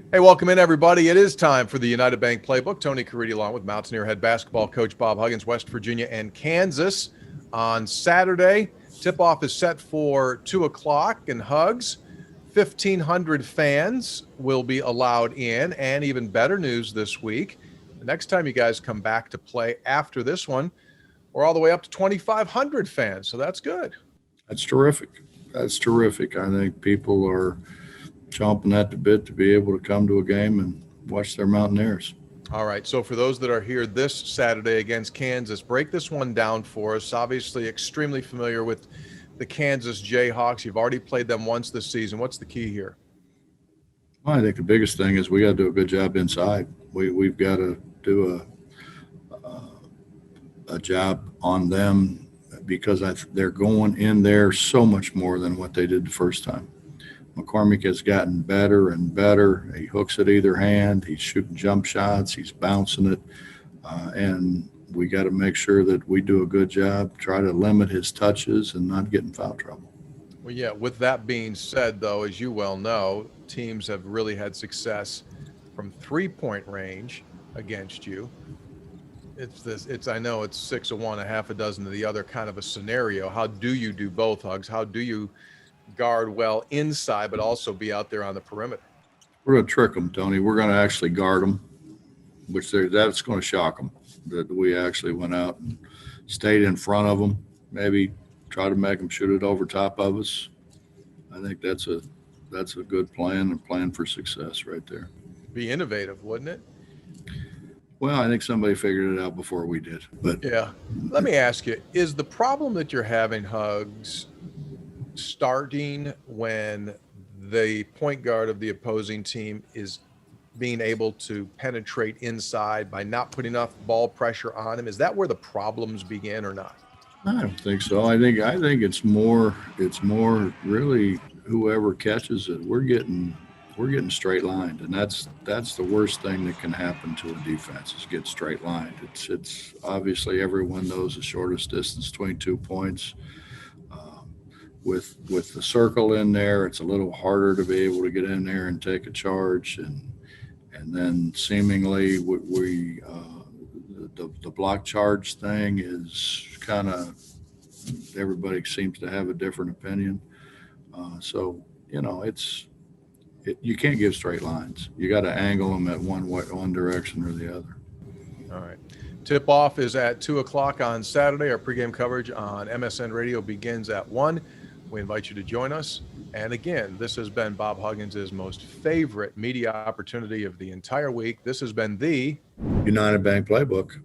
Hey, welcome in, everybody. It is time for the United Bank Playbook. Tony Caridi along with Mountaineer head basketball coach Bob Huggins, West Virginia and Kansas on Saturday. Tip-off is set for 2 o'clock, and Hugs, 1,500 fans will be allowed in, and even better news this week. The next time you guys come back to play after this one, we're all the way up to 2,500 fans, so that's good. That's terrific. That's terrific. I think people are chomping at the bit to be able to come to a game and watch their Mountaineers. All right. So for those that are here this Saturday against Kansas, break this one down for us. Obviously, extremely familiar with the Kansas Jayhawks. You've already played them once this season. What's the key here? Well, I think the biggest thing is we got to do a good job inside. We've got to do a job on them because they're going in there so much more than what they did the first time. McCormick has gotten better and better. He hooks it either hand. He's shooting jump shots. He's bouncing it. And we got to make sure that we do a good job, try to limit his touches and not get in foul trouble. Well, yeah, with that being said, though, as you well know, teams have really had success from three-point range against you. I know it's 6 of one, a half a dozen of the other kind of a scenario. How do you do both, Hugs? How do you guard well inside, but also be out there on the perimeter? We're going to trick them, Tony. We're going to actually guard them, that's going to shock them that we actually went out and stayed in front of them, maybe try to make them shoot it over top of us. I think that's a good plan and plan for success right there. Be innovative, wouldn't it? Well, I think somebody figured it out before we did. But yeah. Let me ask you, is the problem that you're having, Hugs, starting when the point guard of the opposing team is being able to penetrate inside by not putting enough ball pressure on him? Is that where the problems begin or not? I don't think so. I think it's more really whoever catches it. We're getting straight lined, and that's the worst thing that can happen to a defense is get straight lined. It's obviously everyone knows the shortest distance between 2 points. With the circle in there, it's a little harder to be able to get in there and take a charge, and then seemingly the block charge thing is kind of everybody seems to have a different opinion. So you can't give straight lines. You got to angle them at one direction or the other. All right. Tip-off is at 2 o'clock on Saturday. Our pregame coverage on MSN Radio begins at 1. We invite you to join us. And again, this has been Bob Huggins' most favorite media opportunity of the entire week. This has been the United Bank Playbook.